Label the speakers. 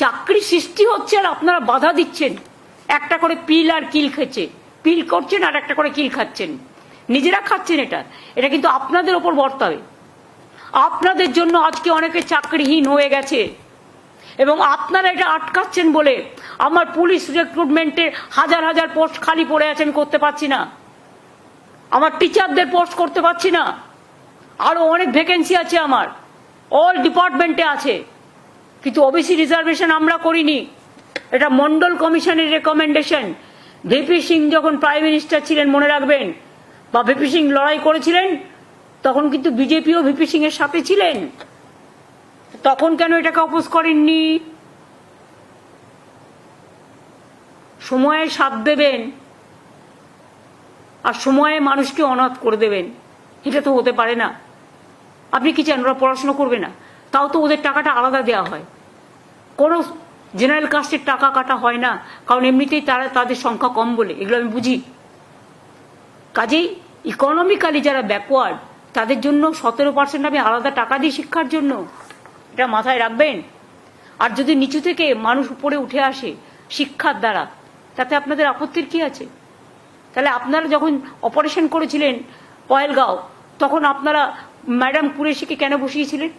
Speaker 1: চাকরি সৃষ্টি হচ্ছে আর আপনারা বাধা দিচ্ছেন। একটা করে পিল আর কিল খেচ্ছে, পিল করছেন আর একটা করে কিল খাচ্ছেন, নিজেরা খাচ্ছেন। এটা কিন্তু আপনাদের ওপর বর্তাবে। আপনাদের জন্য আজকে অনেকে চাকরিহীন হয়ে গেছে এবং আপনারা এটা আটকাচ্ছেন বলে আমার পুলিশ রিক্রুটমেন্টে হাজার হাজার পোস্ট খালি পড়ে আছে, আমি করতে পারছি না। আমার টিচারদের পোস্ট করতে পারছি না। আরো অনেক ভ্যাকেন্সি আছে, আমার অল ডিপার্টমেন্টে আছে, কিন্তু ওবিসি রিজার্ভেশন আমরা করিনি। এটা মন্ডল কমিশনের রেকমেন্ডেশন। ভিপি সিং যখন প্রাইম মিনিস্টার ছিলেন, মনে রাখবেন, বা ভিপি সিং লড়াই করেছিলেন, তখন কিন্তু বিজেপিও ভিপি সিং এর সাথে ছিলেন। তখন কেন এটাকে অপোজ করেননি? সময়ে সাথ দেবেন আর সময়ে মানুষকে অনাথ করে দেবেন, এটা তো হতে পারে না। আপনি কি চান ওরা পড়াশোনা করবে না? তাও তো ওদের টাকাটা আলাদা দেওয়া হয়, কোনো জেনারেল কাস্টের টাকা কাটা হয় না, কারণ এমনিতেই তাদের সংখ্যা কম বলে। এগুলো আমি বুঝি। কাজেই ইকোনমিক্যালি যারা ব্যাকওয়ার্ড তাদের জন্য 17% আমি আলাদা টাকা দিই শিক্ষার জন্য, এটা মাথায় রাখবেন। আর যদি নিচু থেকে মানুষ উপরে উঠে আসে শিক্ষার দ্বারা, তাতে আপনাদের আপত্তির কি আছে? তাহলে আপনারা যখন অপারেশন করেছিলেন পয়েলগাঁও, তখন আপনারা ম্যাডাম কুরেশিকে কেন বসিয়েছিলেন?